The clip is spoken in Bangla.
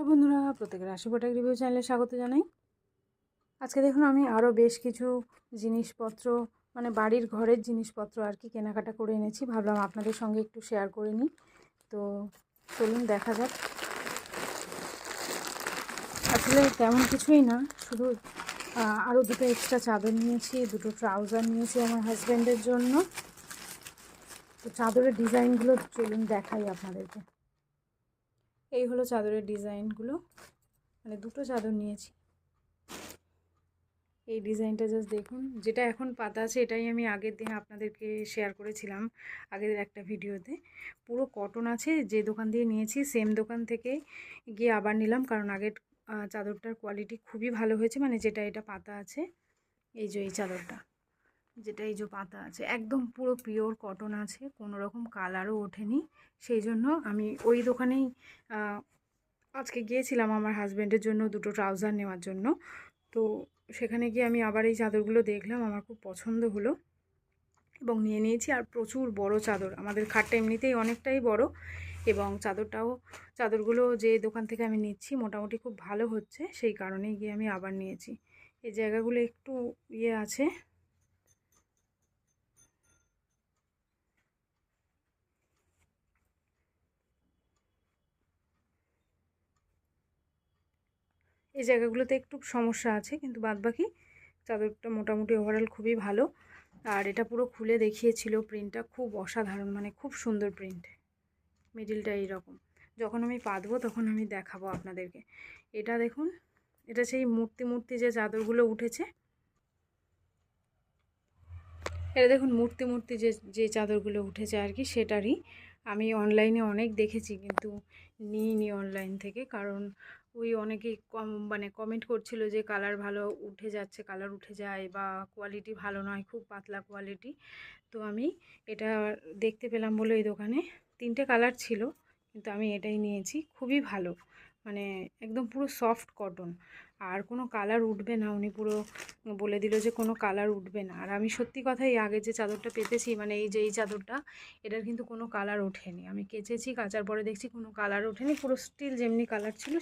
বন্ধুরা, প্রত্যেকের রাশি প্রোটেক রিভিউ চ্যানেলে স্বাগত জানাই। আজকে দেখুন আমি আরও বেশ কিছু জিনিসপত্র মানে বাড়ির ঘরের জিনিসপত্র আর কি কেনাকাটা করে এনেছি। ভাবলাম আপনাদের সঙ্গে একটু শেয়ার করে নিই। তো চলুন দেখা যাক। আসলে তেমন কিছুই না, শুধু আরও দুটো এক্সট্রা চাদর নিয়েছি, দুটো ট্রাউজার নিয়েছি আমার হাজব্যান্ডের জন্য। তো চাদরের ডিজাইনগুলো চলুন দেখাই আপনাদেরকে। এই হলো চাদরের ডিজাইনগুলো, মানে দুটো চাদর নিয়েছি। এই ডিজাইনটা জাস্ট দেখুন, যেটা এখন পাতা আছে এটাই আমি আগের দিন আপনাদেরকে শেয়ার করেছিলাম আগের একটা ভিডিওতে। পুরো কটন আছে, যে দোকান দিয়ে নিয়েছি সেম দোকান থেকে গিয়ে আবার নিলাম, কারণ আগের চাদরটার কোয়ালিটি খুবই ভালো হয়েছে। মানে যেটা এটা পাতা আছে, এই যে এই চাদরটা যেটা এই যে পাতা আছে একদম পুরো পিওর কটন আছে, কোনো রকম কালারও ওঠেনি। সেই জন্য আমি ওই দোকানেই আজকে গিয়েছিলাম আমার হাজব্যান্ডের জন্য দুটো ট্রাউজার নেওয়ার জন্য। তো সেখানে গিয়ে আমি আবার এই চাদরগুলো দেখলাম, আমার খুব পছন্দ হলো এবং নিয়ে নিয়েছি। আর প্রচুর বড় চাদর, আমাদের খাটটা এমনিতেই অনেকটাই বড়, এবং চাদরগুলো যে দোকান থেকে আমি নিচ্ছি মোটামুটি খুব ভালো হচ্ছে, সেই কারণেই গিয়ে আমি আবার নিয়েছি। এই জায়গাগুলো একটু আছে, এই জায়গাগুলোতে একটু সমস্যা আছে, কিন্তু বাদবাকি চাদরটা মোটামুটি ওভারঅল খুবই ভালো। আর এটা পুরো খুলে দেখিয়েছিল, প্রিন্টটা খুব অসাধারণ, মানে খুব সুন্দর প্রিন্ট। মিডিলটা এইরকম, যখন আমি পাতবো তখন আমি দেখাবো আপনাদেরকে। এটা দেখুন, এটা সেই মূর্তি যে চাদরগুলো উঠেছে, এটা দেখুন মূর্তি যে যে চাদরগুলো উঠেছে আর কি, সেটারই। আমি অনলাইনে অনেক দেখেছি কিন্তু নিইনি অনলাইন থেকে, কারণ ওই অনেকেই মানে কমেন্ট করছিল যে কালার ভালো উঠে যাচ্ছে, কালার উঠে যায়, বা কোয়ালিটি ভালো নয়, খুব পাতলা কোয়ালিটি। তো আমি এটা দেখতে পেলাম বলে এই দোকানে 3টে কালার ছিল, কিন্তু আমি এটাই নিয়েছি। খুবই ভালো, মানে একদম পুরো সফট কটন, আর কোনো কালার উঠবে না। উনি পুরো বলে দিল যে কোনো কালার উঠবে না। আর আমি সত্যি কথাই আগে যে চাদরটা পেতেছি, মানে এই যে এই চাদরটা, এটার কিন্তু কোনো কালার ওঠেনি। আমি কেচেছি, কাচার পরে দেখছি কোনো কালার ওঠেনি, পুরো স্টিল যেমনি কালার ছিল